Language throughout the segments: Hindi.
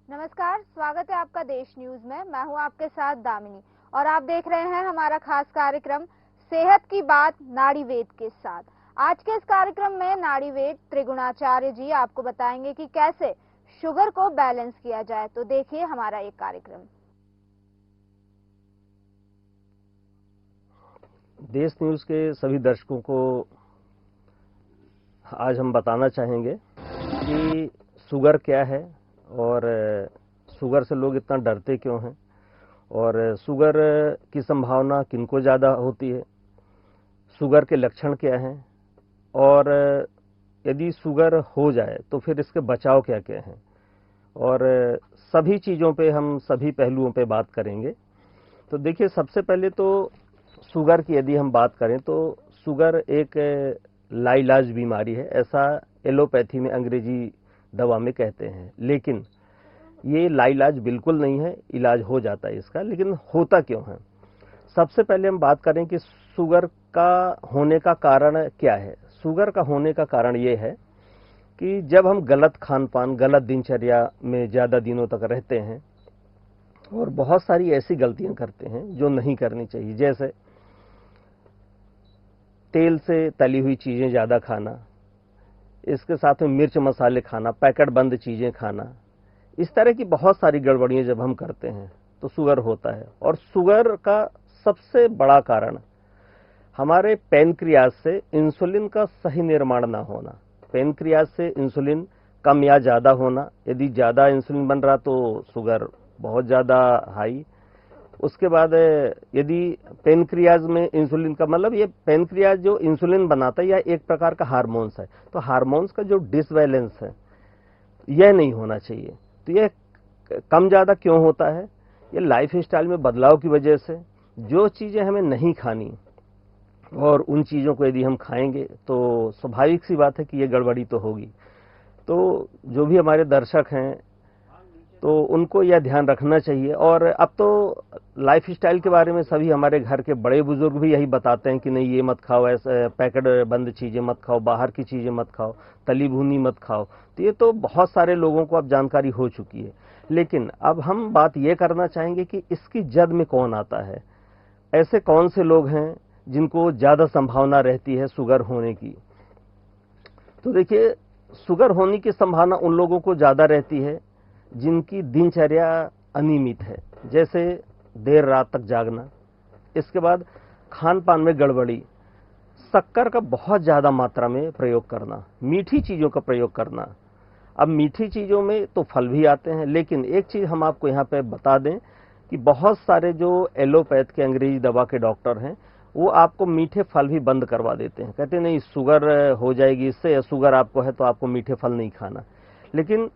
नमस्कार, स्वागत है आपका देश न्यूज में। मैं हूं आपके साथ दामिनी और आप देख रहे हैं हमारा खास कार्यक्रम सेहत की बात नाड़ी वेद के साथ। आज के इस कार्यक्रम में नाड़ी वेद त्रिगुणाचार्य जी आपको बताएंगे कि कैसे शुगर को बैलेंस किया जाए। तो देखिए हमारा ये कार्यक्रम। देश न्यूज के सभी दर्शकों को आज हम बताना चाहेंगे कि शुगर क्या है और शुगर से लोग इतना डरते क्यों हैं और शुगर की संभावना किनको ज़्यादा होती है, शुगर के लक्षण क्या हैं और यदि शुगर हो जाए तो फिर इसके बचाव क्या क्या हैं, और सभी चीज़ों पे हम सभी पहलुओं पे बात करेंगे। तो देखिए, सबसे पहले तो शुगर की यदि हम बात करें तो शुगर एक लाइलाज बीमारी है, ऐसा एलोपैथी में अंग्रेजी दवा में कहते हैं। लेकिन ये लाइलाज बिल्कुल नहीं है, इलाज हो जाता है इसका। लेकिन होता क्यों है? सबसे पहले हम बात करें कि शुगर का होने का कारण क्या है। शुगर का होने का कारण ये है कि जब हम गलत खान पान, गलत दिनचर्या में ज़्यादा दिनों तक रहते हैं और बहुत सारी ऐसी गलतियां करते हैं जो नहीं करनी चाहिए, जैसे तेल से तली हुई चीज़ें ज़्यादा खाना, इसके साथ में मिर्च मसाले खाना, पैकेट बंद चीज़ें खाना, इस तरह की बहुत सारी गड़बड़ियां जब हम करते हैं तो शुगर होता है। और शुगर का सबसे बड़ा कारण हमारे पैनक्रियाज से इंसुलिन का सही निर्माण ना होना। पैनक्रियाज से इंसुलिन कम या ज़्यादा होना, यदि ज़्यादा इंसुलिन बन रहा तो शुगर बहुत ज़्यादा हाई। उसके बाद यदि पैनक्रियाज में इंसुलिन का मतलब, ये पैनक्रियाज जो इंसुलिन बनाता है यह एक प्रकार का हार्मोन्स है, तो हार्मोन्स का जो डिसबैलेंस है यह नहीं होना चाहिए। तो यह कम ज़्यादा क्यों होता है? ये लाइफ स्टाइल में बदलाव की वजह से। जो चीज़ें हमें नहीं खानी और उन चीज़ों को यदि हम खाएंगे तो स्वाभाविक सी बात है कि ये गड़बड़ी तो होगी। तो जो भी हमारे दर्शक हैं तो उनको यह ध्यान रखना चाहिए। और अब तो लाइफ स्टाइल के बारे में सभी हमारे घर के बड़े बुजुर्ग भी यही बताते हैं कि नहीं, ये मत खाओ, ऐसे पैकेट बंद चीज़ें मत खाओ, बाहर की चीज़ें मत खाओ, तली भुनी मत खाओ। तो ये तो बहुत सारे लोगों को अब जानकारी हो चुकी है। लेकिन अब हम बात ये करना चाहेंगे कि इसकी जद में कौन आता है, ऐसे कौन से लोग हैं जिनको ज़्यादा संभावना रहती है शुगर होने की। तो देखिए, शुगर होने की संभावना उन लोगों को ज़्यादा रहती है जिनकी दिनचर्या अनियमित है, जैसे देर रात तक जागना, इसके बाद खान पान में गड़बड़ी, शक्कर का बहुत ज़्यादा मात्रा में प्रयोग करना, मीठी चीज़ों का प्रयोग करना। अब मीठी चीज़ों में तो फल भी आते हैं, लेकिन एक चीज़ हम आपको यहाँ पे बता दें कि बहुत सारे जो एलोपैथ के अंग्रेजी दवा के डॉक्टर हैं वो आपको मीठे फल भी बंद करवा देते हैं। कहते नहीं, शुगर हो जाएगी इससे, या शुगर आपको है तो आपको मीठे फल नहीं खाना। लेकिन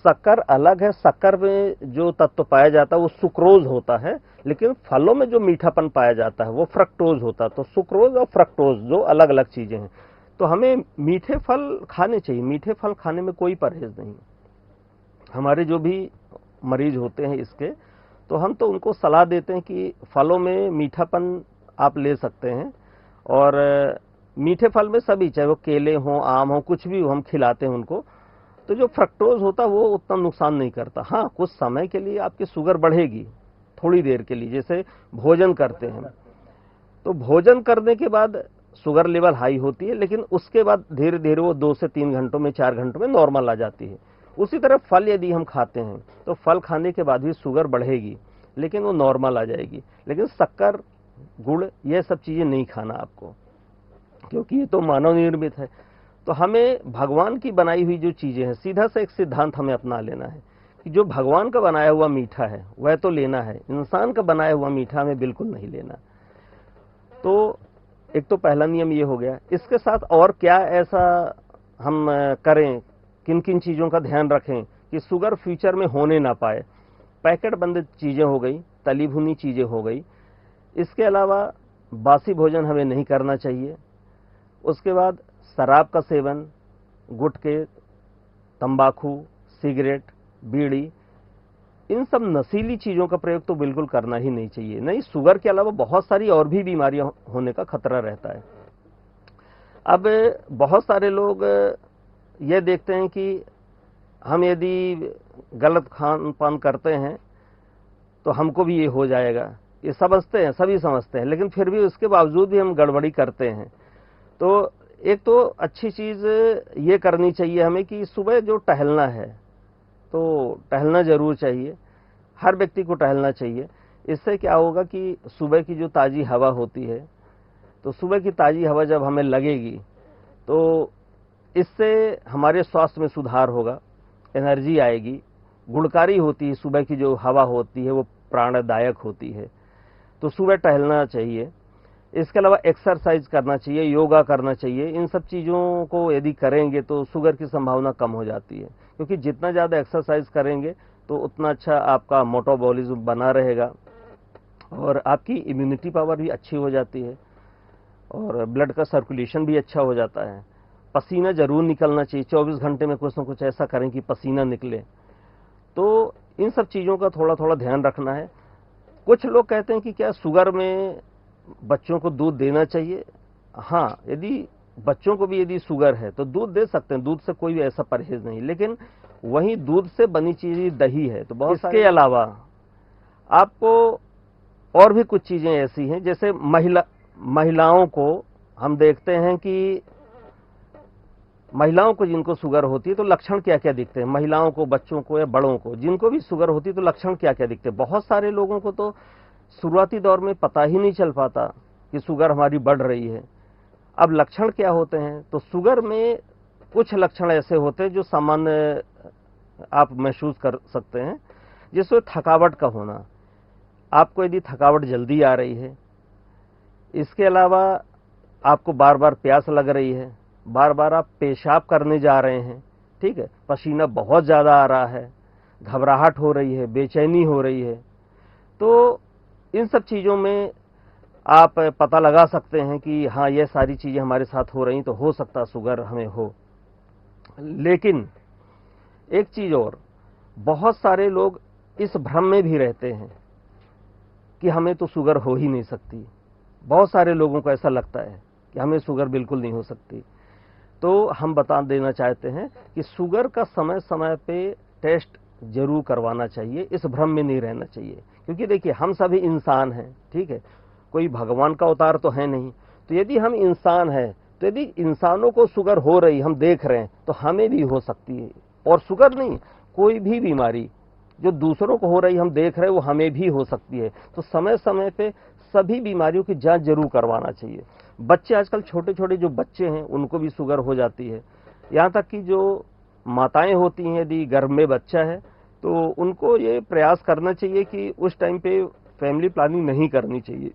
शक्कर अलग है। शक्कर में जो तत्व पाया जाता है वो सुक्रोज होता है, लेकिन फलों में जो मीठापन पाया जाता है वो फ्रक्टोज होता है। तो सुक्रोज और फ्रक्टोज जो अलग अलग चीज़ें हैं। तो हमें मीठे फल खाने चाहिए, मीठे फल खाने में कोई परहेज नहीं। हमारे जो भी मरीज होते हैं इसके, तो हम तो उनको सलाह देते हैं कि फलों में मीठापन आप ले सकते हैं। और मीठे फल में सभी, चाहे वो केले हों, आम हो, कुछ भी हो, हम खिलाते हैं उनको। तो जो फ्रक्टोज होता है वो उतना नुकसान नहीं करता। हाँ, कुछ समय के लिए आपकी शुगर बढ़ेगी, थोड़ी देर के लिए, जैसे भोजन करते हैं तो भोजन करने के बाद शुगर लेवल हाई होती है, लेकिन उसके बाद धीरे धीरे वो 2 से 3 घंटों में, 4 घंटों में नॉर्मल आ जाती है। उसी तरह फल यदि हम खाते हैं तो फल खाने के बाद भी शुगर बढ़ेगी, लेकिन वो नॉर्मल आ जाएगी। लेकिन शक्कर, गुड़, ये सब चीज़ें नहीं खाना आपको, क्योंकि ये तो मानव निर्मित है। तो हमें भगवान की बनाई हुई जो चीज़ें हैं, सीधा सा एक सिद्धांत हमें अपना लेना है कि जो भगवान का बनाया हुआ मीठा है वह तो लेना है, इंसान का बनाया हुआ मीठा हमें बिल्कुल नहीं लेना। तो एक तो पहला नियम ये हो गया। इसके साथ और क्या ऐसा हम करें, किन किन चीज़ों का ध्यान रखें कि शुगर फ्यूचर में होने ना पाए? पैकेट बंद चीज़ें हो गई, तली भुनी चीज़ें हो गई। इसके अलावा बासी भोजन हमें नहीं करना चाहिए। उसके बाद शराब का सेवन, गुटखे, तंबाकू, सिगरेट, बीड़ी, इन सब नशीली चीज़ों का प्रयोग तो बिल्कुल करना ही नहीं चाहिए। नहीं, शुगर के अलावा बहुत सारी और भी बीमारियां होने का खतरा रहता है। अब बहुत सारे लोग ये देखते हैं कि हम यदि गलत खान पान करते हैं तो हमको भी ये हो जाएगा, ये समझते हैं, सभी समझते हैं, लेकिन फिर भी उसके बावजूद भी हम गड़बड़ी करते हैं। तो एक तो अच्छी चीज़ ये करनी चाहिए हमें कि सुबह जो टहलना है तो टहलना जरूर चाहिए, हर व्यक्ति को टहलना चाहिए। इससे क्या होगा कि सुबह की जो ताज़ी हवा होती है, तो सुबह की ताज़ी हवा जब हमें लगेगी तो इससे हमारे स्वास्थ्य में सुधार होगा, एनर्जी आएगी, गुणकारी होती है, सुबह की जो हवा होती है वो प्राणदायक होती है। तो सुबह टहलना चाहिए। इसके अलावा एक्सरसाइज करना चाहिए, योगा करना चाहिए। इन सब चीज़ों को यदि करेंगे तो शुगर की संभावना कम हो जाती है, क्योंकि जितना ज़्यादा एक्सरसाइज करेंगे तो उतना अच्छा आपका मेटाबॉलिज्म बना रहेगा और आपकी इम्यूनिटी पावर भी अच्छी हो जाती है और ब्लड का सर्कुलेशन भी अच्छा हो जाता है। पसीना जरूर निकलना चाहिए, 24 घंटे में कुछ ना कुछ ऐसा करें कि पसीना निकले। तो इन सब चीज़ों का थोड़ा थोड़ा ध्यान रखना है। कुछ लोग कहते हैं कि क्या शुगर में बच्चों को दूध देना चाहिए? हाँ, यदि बच्चों को भी यदि शुगर है तो दूध दे सकते हैं, दूध से कोई भी ऐसा परहेज नहीं। लेकिन वहीं दूध से बनी चीज़ दही है, तो बहुत इसके अलावा आपको और भी कुछ चीज़ें ऐसी हैं, जैसे महिलाओं को हम देखते हैं कि महिलाओं को जिनको शुगर होती है तो लक्षण क्या क्या दिखते हैं, महिलाओं को, बच्चों को या बड़ों को जिनको भी शुगर होती है तो लक्षण क्या क्या दिखते हैं। बहुत सारे लोगों को तो शुरुआती दौर में पता ही नहीं चल पाता कि शुगर हमारी बढ़ रही है। अब लक्षण क्या होते हैं, तो शुगर में कुछ लक्षण ऐसे होते हैं जो सामान्य आप महसूस कर सकते हैं, जिसमें थकावट का होना, आपको यदि थकावट जल्दी आ रही है, इसके अलावा आपको बार बार प्यास लग रही है, बार बार आप पेशाब करने जा रहे हैं, ठीक है, पसीना बहुत ज़्यादा आ रहा है, घबराहट हो रही है, बेचैनी हो रही है, तो इन सब चीज़ों में आप पता लगा सकते हैं कि हाँ, ये सारी चीज़ें हमारे साथ हो रही, तो हो सकता है शुगर हमें हो। लेकिन एक चीज़ और, बहुत सारे लोग इस भ्रम में भी रहते हैं कि हमें तो शुगर हो ही नहीं सकती। बहुत सारे लोगों को ऐसा लगता है कि हमें शुगर बिल्कुल नहीं हो सकती। तो हम बता देना चाहते हैं कि शुगर का समय समय पे टेस्ट जरूर करवाना चाहिए, इस भ्रम में नहीं रहना चाहिए। क्योंकि देखिए, हम सभी इंसान हैं, ठीक है, कोई भगवान का अवतार तो है नहीं। तो यदि हम इंसान हैं, तो यदि इंसानों को शुगर हो रही, हम देख रहे हैं, तो हमें भी हो सकती है। और शुगर नहीं, कोई भी बीमारी जो दूसरों को हो रही हम देख रहे हैं, वो हमें भी हो सकती है। तो समय समय पे सभी बीमारियों की जांच जरूर करवाना चाहिए। बच्चे, आजकल छोटे छोटे जो बच्चे हैं उनको भी शुगर हो जाती है। यहाँ तक कि जो माताएं होती हैं, यदि गर्भ में बच्चा है तो उनको ये प्रयास करना चाहिए कि उस टाइम पे फैमिली प्लानिंग नहीं करनी चाहिए।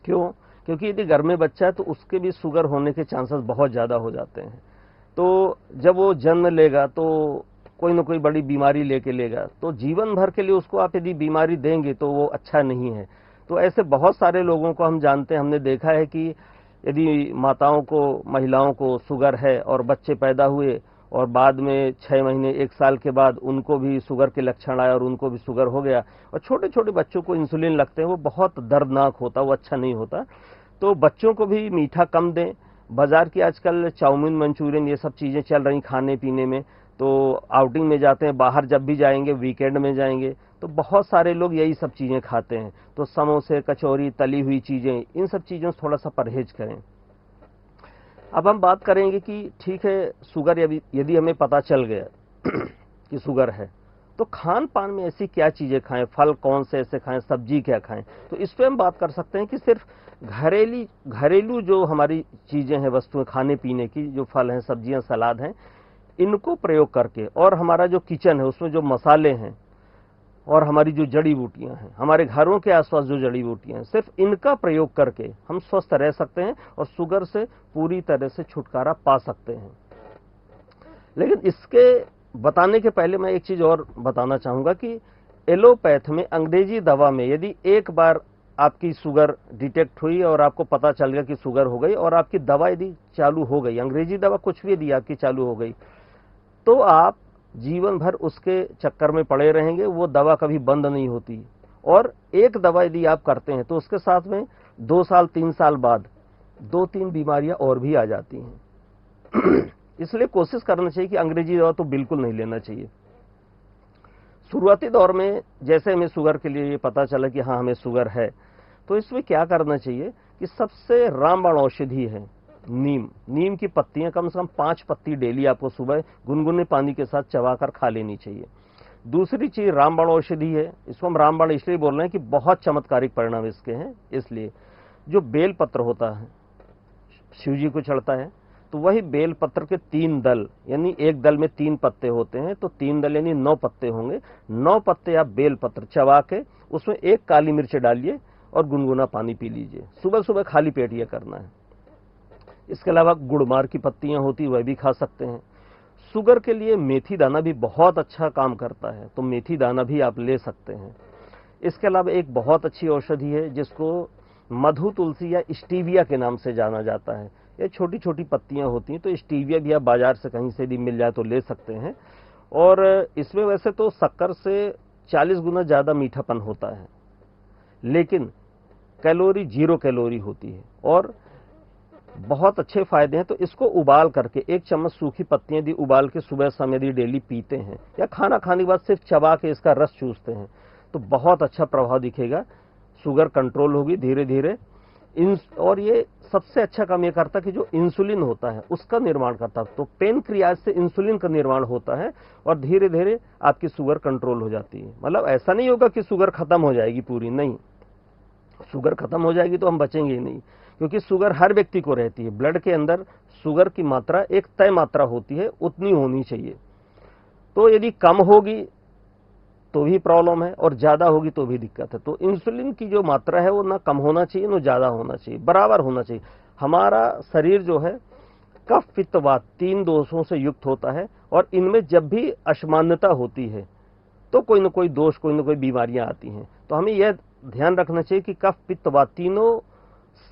क्यों? क्योंकि यदि घर में बच्चा है तो उसके भी शुगर होने के चांसेस बहुत ज़्यादा हो जाते हैं। तो जब वो जन्म लेगा तो कोई ना कोई बड़ी बीमारी लेके लेगा, तो जीवन भर के लिए उसको आप यदि बीमारी देंगे तो वो अच्छा नहीं है। तो ऐसे बहुत सारे लोगों को हम जानते हैं, हमने देखा है कि यदि माताओं को, महिलाओं को शुगर है और बच्चे पैदा हुए और बाद में 6 महीने 1 साल के बाद उनको भी शुगर के लक्षण आए और उनको भी शुगर हो गया, और छोटे छोटे बच्चों को इंसुलिन लगते हैं, वो बहुत दर्दनाक होता, वो अच्छा नहीं होता। तो बच्चों को भी मीठा कम दें। बाजार की आजकल चाउमीन, मंचूरियन, ये सब चीज़ें चल रही खाने पीने में। तो आउटिंग में जाते हैं, बाहर जब भी जाएंगे, वीकेंड में जाएंगे, तो बहुत सारे लोग यही सब चीज़ें खाते हैं। तो समोसे, कचौरी, तली हुई चीज़ें, इन सब चीज़ों से थोड़ा सा परहेज करें। अब हम बात करेंगे कि ठीक है, शुगर यदि हमें पता चल गया कि शुगर है, तो खान पान में ऐसी क्या चीज़ें खाएं, फल कौन से ऐसे खाएं, सब्जी क्या खाएं। तो इस पर हम बात कर सकते हैं कि सिर्फ घरेलू जो हमारी चीज़ें हैं, वस्तुएं खाने पीने की, जो फल हैं, सब्जियां, सलाद हैं, इनको प्रयोग करके, और हमारा जो किचन है उसमें जो मसाले हैं और हमारी जो जड़ी बूटियां हैं, हमारे घरों के आसपास जो जड़ी बूटियां हैं, सिर्फ इनका प्रयोग करके हम स्वस्थ रह सकते हैं और शुगर से पूरी तरह से छुटकारा पा सकते हैं। लेकिन इसके बताने के पहले मैं एक चीज और बताना चाहूंगा कि एलोपैथ में, अंग्रेजी दवा में, यदि एक बार आपकी शुगर डिटेक्ट हुई और आपको पता चल गया कि शुगर हो गई और आपकी दवा यदि चालू हो गई, अंग्रेजी दवा कुछ भी यदि आपकी चालू हो गई, तो आप जीवन भर उसके चक्कर में पड़े रहेंगे, वो दवा कभी बंद नहीं होती। और एक दवा यदि आप करते हैं तो उसके साथ में 2 साल 3 साल बाद 2-3 बीमारियां और भी आ जाती हैं। इसलिए कोशिश करना चाहिए कि अंग्रेजी दवा तो बिल्कुल नहीं लेना चाहिए। शुरुआती दौर में जैसे हमें शुगर के लिए ये पता चला कि हाँ हमें शुगर है, तो इसमें क्या करना चाहिए कि सबसे रामबाण औषधि है नीम की पत्तियां कम से कम 5 पत्ती डेली आपको सुबह गुनगुने पानी के साथ चबाकर खा लेनी चाहिए। दूसरी चीज रामबाण औषधि है, इसको हम रामबाण इसलिए बोल रहे हैं कि बहुत चमत्कारिक परिणाम इसके हैं। इसलिए जो बेल पत्र होता है, शिव जी को चढ़ता है, तो वही बेल पत्र के 3 दल, यानी एक दल में 3 पत्ते होते हैं, तो 3 दल यानी 9 पत्ते होंगे। 9 पत्ते आप बेल पत्र चबा के उसमें 1 काली मिर्च डालिए और गुनगुना पानी पी लीजिए। सुबह सुबह खाली पेट यह करना है। इसके अलावा गुड़मार की पत्तियां होती वह भी खा सकते हैं। शुगर के लिए मेथी दाना भी बहुत अच्छा काम करता है, तो मेथी दाना भी आप ले सकते हैं। इसके अलावा एक बहुत अच्छी औषधि है जिसको मधु तुलसी या स्टीविया के नाम से जाना जाता है। ये छोटी छोटी पत्तियां होती हैं, तो स्टीविया भी आप बाजार से कहीं से भी मिल जाए तो ले सकते हैं। और इसमें वैसे तो शक्कर से 40 गुना ज्यादा मीठापन होता है, लेकिन कैलोरी 0 कैलोरी होती है और बहुत अच्छे फायदे हैं। तो इसको उबाल करके 1 चम्मच सूखी पत्तियां यदि उबाल के सुबह समय यदि डेली पीते हैं या खाना खाने के बाद सिर्फ चबा के इसका रस चूसते हैं, तो बहुत अच्छा प्रभाव दिखेगा। शुगर कंट्रोल होगी धीरे धीरे। और ये सबसे अच्छा काम ये करता है कि जो इंसुलिन होता है उसका निर्माण करता है, तो पेनक्रियाज से इंसुलिन का निर्माण होता है और धीरे धीरे आपकी शुगर कंट्रोल हो जाती है। मतलब ऐसा नहीं होगा कि शुगर खत्म हो जाएगी पूरी, नहीं, शुगर खत्म हो जाएगी तो हम बचेंगे ही नहीं, क्योंकि शुगर हर व्यक्ति को रहती है। ब्लड के अंदर शुगर की मात्रा एक तय मात्रा होती है, उतनी होनी चाहिए। तो यदि कम होगी तो भी प्रॉब्लम है और ज्यादा होगी तो भी दिक्कत है। तो इंसुलिन की जो मात्रा है वो ना कम होना चाहिए ना ज्यादा होना चाहिए, बराबर होना चाहिए। हमारा शरीर जो है कफ पित्त वात 3 दोषों से युक्त होता है और इनमें जब भी असामान्यता होती है तो कोई ना कोई दोष, कोई ना कोई बीमारियां आती हैं। तो हमें यह ध्यान रखना चाहिए कि कफ पित्त वात तीनों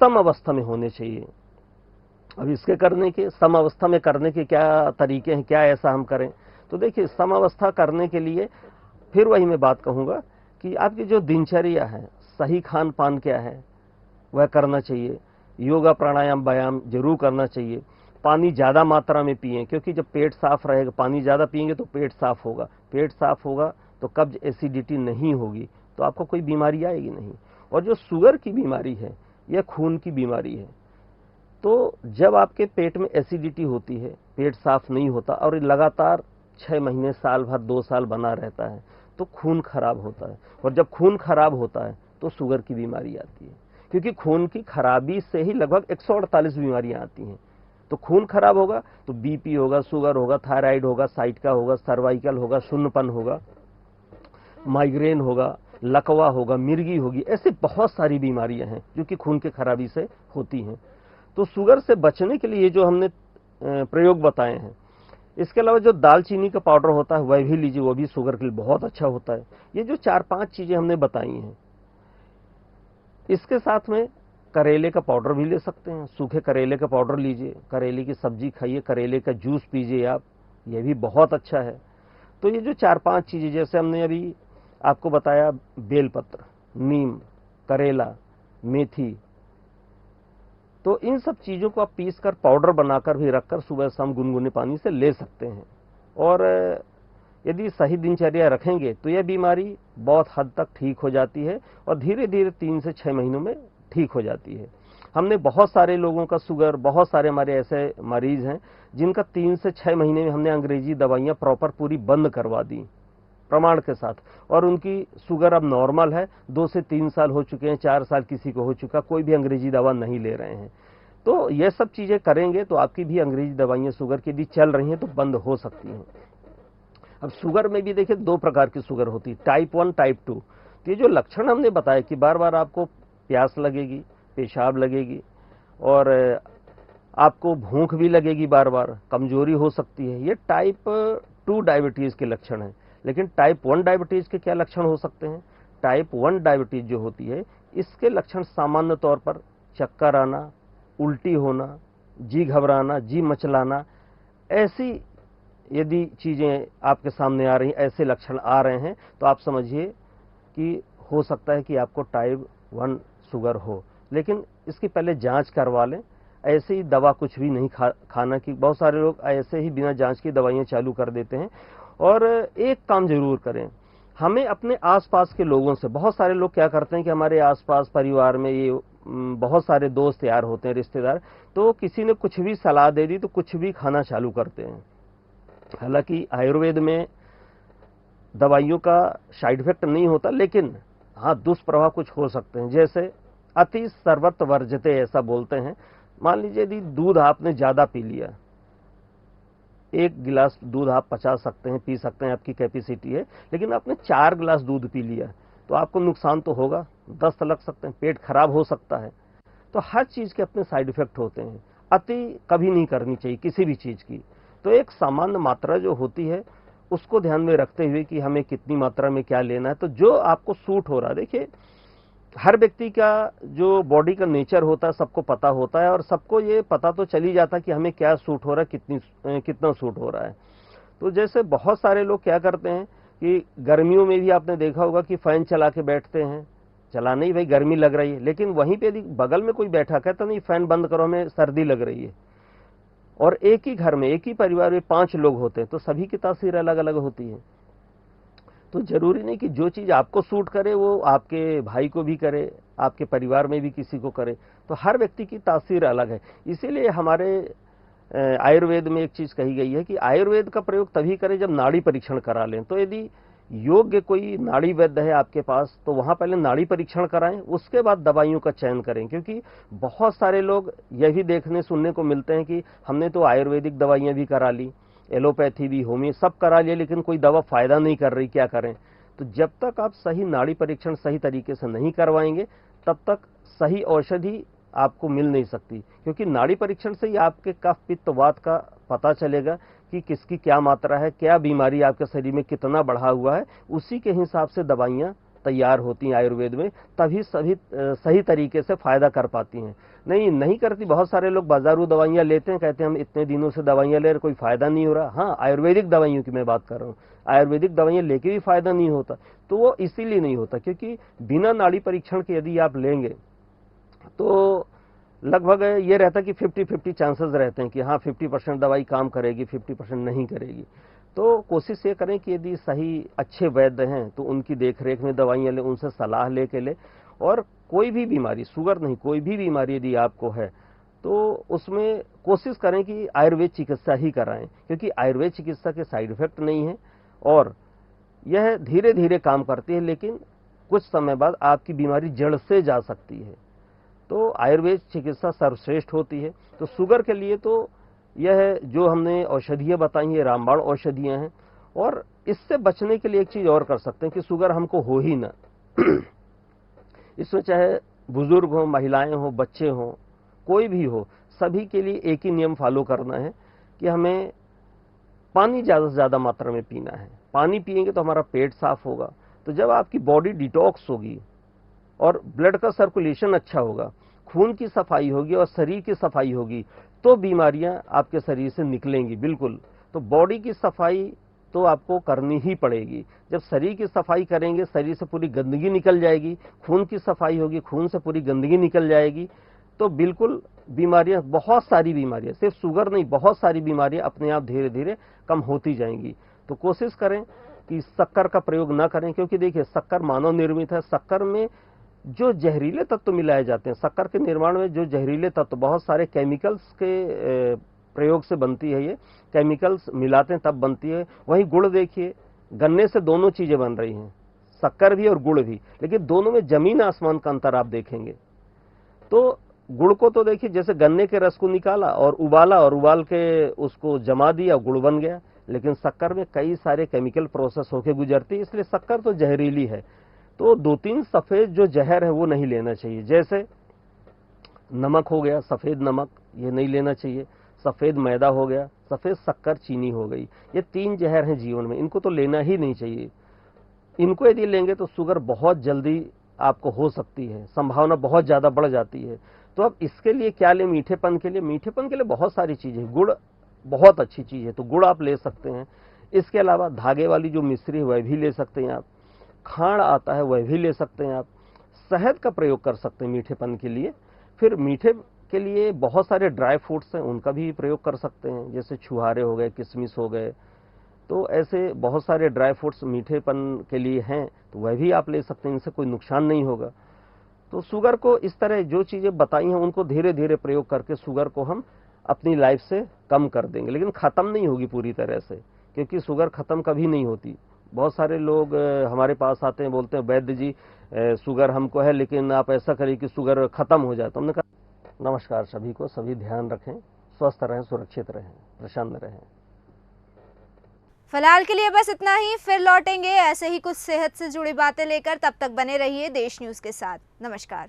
सम अवस्था में होने चाहिए। अब इसके करने के, सम अवस्था में करने के क्या तरीके हैं, क्या ऐसा हम करें? तो देखिए, सम अवस्था करने के लिए फिर वही मैं बात कहूंगा कि आपकी जो दिनचर्या है, सही खान पान क्या है वह करना चाहिए। योगा प्राणायाम व्यायाम जरूर करना चाहिए। पानी ज्यादा मात्रा में पिएं, क्योंकि जब पेट साफ रहेगा, पानी ज्यादा पिएंगे तो पेट साफ होगा, पेट साफ होगा तो कब्ज एसिडिटी नहीं होगी, तो आपको कोई बीमारी आएगी नहीं। और जो शुगर की बीमारी है यह खून की बीमारी है, तो जब आपके पेट में एसिडिटी होती है, पेट साफ नहीं होता और लगातार 6 महीने, साल भर, 2 साल बना रहता है, तो खून खराब होता है। और जब खून खराब होता है तो शुगर की बीमारी आती है, क्योंकि खून की खराबी से ही लगभग 148 बीमारियां आती हैं। तो खून खराब होगा तो बीपी होगा, शुगर होगा, थायराइड होगा, साइटिका होगा, सर्वाइकल होगा, शून्यपन होगा, माइग्रेन होगा, लकवा होगा, मिर्गी होगी। ऐसे बहुत सारी बीमारियां हैं जो कि खून की खराबी से होती हैं। तो शुगर से बचने के लिए ये जो हमने प्रयोग बताए हैं, इसके अलावा जो दालचीनी का पाउडर होता है वह भी लीजिए, वो भी शुगर के लिए बहुत अच्छा होता है। ये जो 4-5 चीजें हमने बताई हैं, इसके साथ में करेले का पाउडर भी ले सकते हैं। सूखे करेले का पाउडर लीजिए, करेले की सब्जी खाइए, करेले का जूस पीजिए आप, ये भी बहुत अच्छा है। तो ये जो 4-5 चीजें जैसे हमने अभी आपको बताया, बेलपत्र, नीम, करेला, मेथी, तो इन सब चीजों को आप पीसकर पाउडर बनाकर भी रखकर सुबह शाम गुनगुने पानी से ले सकते हैं। और यदि सही दिनचर्या रखेंगे तो यह बीमारी बहुत हद तक ठीक हो जाती है और धीरे धीरे 3 से 6 महीनों में ठीक हो जाती है। हमने बहुत सारे लोगों का शुगर, बहुत सारे हमारे ऐसे मरीज हैं जिनका 3 से 6 महीने में हमने अंग्रेजी दवाइयां प्रॉपर पूरी बंद करवा दी प्रमाण के साथ, और उनकी शुगर अब नॉर्मल है। 2 से 3 साल हो चुके हैं, 4 साल किसी को हो चुका, कोई भी अंग्रेजी दवा नहीं ले रहे हैं। तो ये सब चीजें करेंगे तो आपकी भी अंग्रेजी दवाइयां शुगर की यदि चल रही हैं तो बंद हो सकती हैं। अब शुगर में भी देखिए 2 प्रकार की शुगर होती है, टाइप 1, टाइप 2। तो ये जो लक्षण हमने बताया कि बार बार आपको प्यास लगेगी, पेशाब लगेगी और आपको भूख भी लगेगी, बार बार कमजोरी हो सकती है, ये टाइप 2 डायबिटीज के लक्षण है। लेकिन टाइप 1 डायबिटीज के क्या लक्षण हो सकते हैं? टाइप 1 डायबिटीज जो होती है इसके लक्षण सामान्य तौर पर चक्कर आना, उल्टी होना, जी घबराना, जी मचलाना, ऐसी यदि चीजें आपके सामने आ रही, ऐसे लक्षण आ रहे हैं तो आप समझिए कि हो सकता है कि आपको टाइप 1 शुगर हो। लेकिन इसकी पहले जांच करवा लें। ऐसे ही दवा कुछ भी नहीं खाना कि बहुत सारे लोग ऐसे ही बिना जांच की दवाइयां चालू कर देते हैं। और एक काम जरूर करें, हमें अपने आसपास के लोगों से, बहुत सारे लोग क्या करते हैं कि हमारे आसपास परिवार में ये बहुत सारे दोस्त यार होते हैं, रिश्तेदार, तो किसी ने कुछ भी सलाह दे दी तो कुछ भी खाना चालू करते हैं। हालांकि आयुर्वेद में दवाइयों का साइड इफेक्ट नहीं होता, लेकिन हाँ दुष्प्रभाव कुछ हो सकते हैं। जैसे अति सर्वत्र वर्जते ऐसा बोलते हैं। मान लीजिए यदि दूध आपने ज्यादा पी लिया, 1 गिलास दूध आप पचा सकते हैं, पी सकते हैं, आपकी कैपेसिटी है, लेकिन आपने 4 गिलास दूध पी लिया तो आपको नुकसान तो होगा, दस्त लग सकते हैं, पेट खराब हो सकता है। तो हर चीज के अपने साइड इफेक्ट होते हैं। अति कभी नहीं करनी चाहिए किसी भी चीज की। तो एक सामान्य मात्रा जो होती है उसको ध्यान में रखते हुए कि हमें कितनी मात्रा में क्या लेना है, तो जो आपको सूट हो रहा है। देखिए हर व्यक्ति का जो बॉडी का नेचर होता है सबको पता होता है, और सबको ये पता तो चल ही जाता है कि हमें क्या सूट हो रहा है, कितना सूट हो रहा है। तो जैसे बहुत सारे लोग क्या करते हैं कि गर्मियों में भी आपने देखा होगा कि फैन चला के बैठते हैं, चलाने ही भाई गर्मी लग रही है, लेकिन वहीं पे यदि बगल में कोई बैठा कहता नहीं फैन बंद करो हमें सर्दी लग रही है, और एक ही घर में एक ही परिवार में 5 लोग होते हैं तो सभी की तासीर अलग अलग होती है। तो जरूरी नहीं कि जो चीज आपको सूट करे वो आपके भाई को भी करे, आपके परिवार में भी किसी को करे। तो हर व्यक्ति की तासीर अलग है। इसीलिए हमारे आयुर्वेद में एक चीज कही गई है कि आयुर्वेद का प्रयोग तभी करें जब नाड़ी परीक्षण करा लें। तो यदि योग्य कोई नाड़ी वैद्य है आपके पास तो वहां पहले नाड़ी परीक्षण कराएं, उसके बाद दवाइयों का चयन करें। क्योंकि बहुत सारे लोग यह भी देखने सुनने को मिलते हैं कि हमने तो आयुर्वेदिक दवाइयां भी करा ली, एलोपैथी भी, होम्यो सब करा लिया, लेकिन कोई दवा फायदा नहीं कर रही, क्या करें। तो जब तक आप सही नाड़ी परीक्षण सही तरीके से नहीं करवाएंगे तब तक सही औषधि आपको मिल नहीं सकती। क्योंकि नाड़ी परीक्षण से ही आपके कफ पित्त वात का पता चलेगा कि किसकी क्या मात्रा है, क्या बीमारी आपके शरीर में कितना बढ़ा हुआ है, उसी के हिसाब से दवाइयां तैयार होती हैं आयुर्वेद में, तभी सभी सही तरीके से फायदा कर पाती हैं। नहीं करती। बहुत सारे लोग बाजारू दवाइयां लेते हैं, कहते हैं हम इतने दिनों से दवाइयां ले रहे, कोई फायदा नहीं हो रहा। हाँ, आयुर्वेदिक दवाइयों की मैं बात कर रहा हूँ, आयुर्वेदिक दवाइयां लेके भी फायदा नहीं होता। तो वो इसीलिए नहीं होता क्योंकि बिना नाड़ी परीक्षण के यदि आप लेंगे तो लगभग ये रहता है कि 50-50 चांसेस रहते हैं कि हाँ 50% दवाई काम करेगी, 50% नहीं करेगी। तो कोशिश ये करें कि यदि सही अच्छे वैद्य हैं तो उनकी देखरेख में दवाइयां लें, उनसे सलाह लेके ले। और कोई भी बीमारी, शुगर नहीं, कोई भी बीमारी यदि आपको है तो उसमें कोशिश करें कि आयुर्वेद चिकित्सा ही कराएं। क्योंकि आयुर्वेद चिकित्सा के साइड इफेक्ट नहीं है और यह धीरे धीरे काम करती है, लेकिन कुछ समय बाद आपकी बीमारी जड़ से जा सकती है। तो आयुर्वेद चिकित्सा सर्वश्रेष्ठ होती है। तो शुगर के लिए तो यह जो हमने औषधियां बताई हैं रामबाण औषधियां हैं। और इससे बचने के लिए एक चीज और कर सकते हैं कि शुगर हमको हो ही ना। इसमें चाहे बुजुर्ग हो, महिलाएं हो, बच्चे हो, कोई भी हो, सभी के लिए एक ही नियम फॉलो करना है कि हमें पानी ज्यादा से ज्यादा मात्रा में पीना है। पानी पिएंगे तो हमारा पेट साफ होगा। तो जब आपकी बॉडी डिटॉक्स होगी और ब्लड का सर्कुलेशन अच्छा होगा, खून की सफाई होगी और शरीर की सफाई होगी, तो बीमारियां आपके शरीर से निकलेंगी। बिल्कुल। तो बॉडी की सफाई तो आपको करनी ही पड़ेगी। जब शरीर की सफाई करेंगे, शरीर से पूरी गंदगी निकल जाएगी, खून की सफाई होगी, खून से पूरी गंदगी निकल जाएगी, तो बिल्कुल बीमारियां, बहुत सारी बीमारियां, सिर्फ शुगर नहीं, बहुत सारी बीमारियां अपने आप धीरे धीरे कम होती जाएंगी। तो कोशिश करें कि शक्कर का प्रयोग ना करें। क्योंकि देखिए शक्कर मानव निर्मित है। शक्कर में जो जहरीले तत्व मिलाए जाते हैं, शक्कर के निर्माण में जो जहरीले तत्व बहुत सारे केमिकल्स के प्रयोग से बनती है, ये केमिकल्स मिलाते हैं तब बनती है। वहीं गुड़ देखिए, गन्ने से दोनों चीजें बन रही हैं, शक्कर भी और गुड़ भी, लेकिन दोनों में जमीन आसमान का अंतर आप देखेंगे। तो गुड़ को तो देखिए जैसे गन्ने के रस को निकाला और उबाला और उबाल के उसको जमा दिया, गुड़ बन गया। लेकिन शक्कर में कई सारे केमिकल प्रोसेस होके गुजरती है, इसलिए शक्कर तो जहरीली है। तो 2-3 सफेद जो जहर है वो नहीं लेना चाहिए। जैसे नमक हो गया, सफेद नमक, ये नहीं लेना चाहिए। सफेद मैदा हो गया, सफेद शक्कर, चीनी हो गई, ये 3 जहर हैं जीवन में, इनको तो लेना ही नहीं चाहिए। इनको यदि लेंगे तो शुगर बहुत जल्दी आपको हो सकती है, संभावना बहुत ज्यादा बढ़ जाती है। तो अब इसके लिए क्या लें? मीठेपन के लिए बहुत सारी चीजें, गुड़ बहुत अच्छी चीज है, तो गुड़ आप ले सकते हैं। इसके अलावा धागे वाली जो मिश्री है वह भी ले सकते हैं आप। खांड आता है वह भी ले सकते हैं आप। शहद का प्रयोग कर सकते हैं मीठेपन के लिए। फिर मीठे के लिए बहुत सारे ड्राई फ्रूट्स हैं, उनका भी प्रयोग कर सकते हैं, जैसे छुहारे हो गए, किशमिश हो गए। तो ऐसे बहुत सारे ड्राई फ्रूट्स मीठेपन के लिए हैं, तो वह भी आप ले सकते हैं, इनसे कोई नुकसान नहीं होगा। तो शुगर को इस तरह जो चीज़ें बताई हैं उनको धीरे धीरे प्रयोग करके शुगर को हम अपनी लाइफ से कम कर देंगे, लेकिन ख़त्म नहीं होगी पूरी तरह से, क्योंकि शुगर ख़त्म कभी नहीं होती। बहुत सारे लोग हमारे पास आते हैं, बोलते हैं वैद्य जी शुगर हमको है, लेकिन आप ऐसा करिए कि शुगर ख़त्म हो जाए। तो हमने कहा नमस्कार सभी को, सभी ध्यान रखें, स्वस्थ रहें, सुरक्षित रहें, प्रसन्न रहें। फिलहाल के लिए बस इतना ही, फिर लौटेंगे ऐसे ही कुछ सेहत से जुड़ी बातें लेकर। तब तक बने रहिए देश न्यूज़ के साथ। नमस्कार।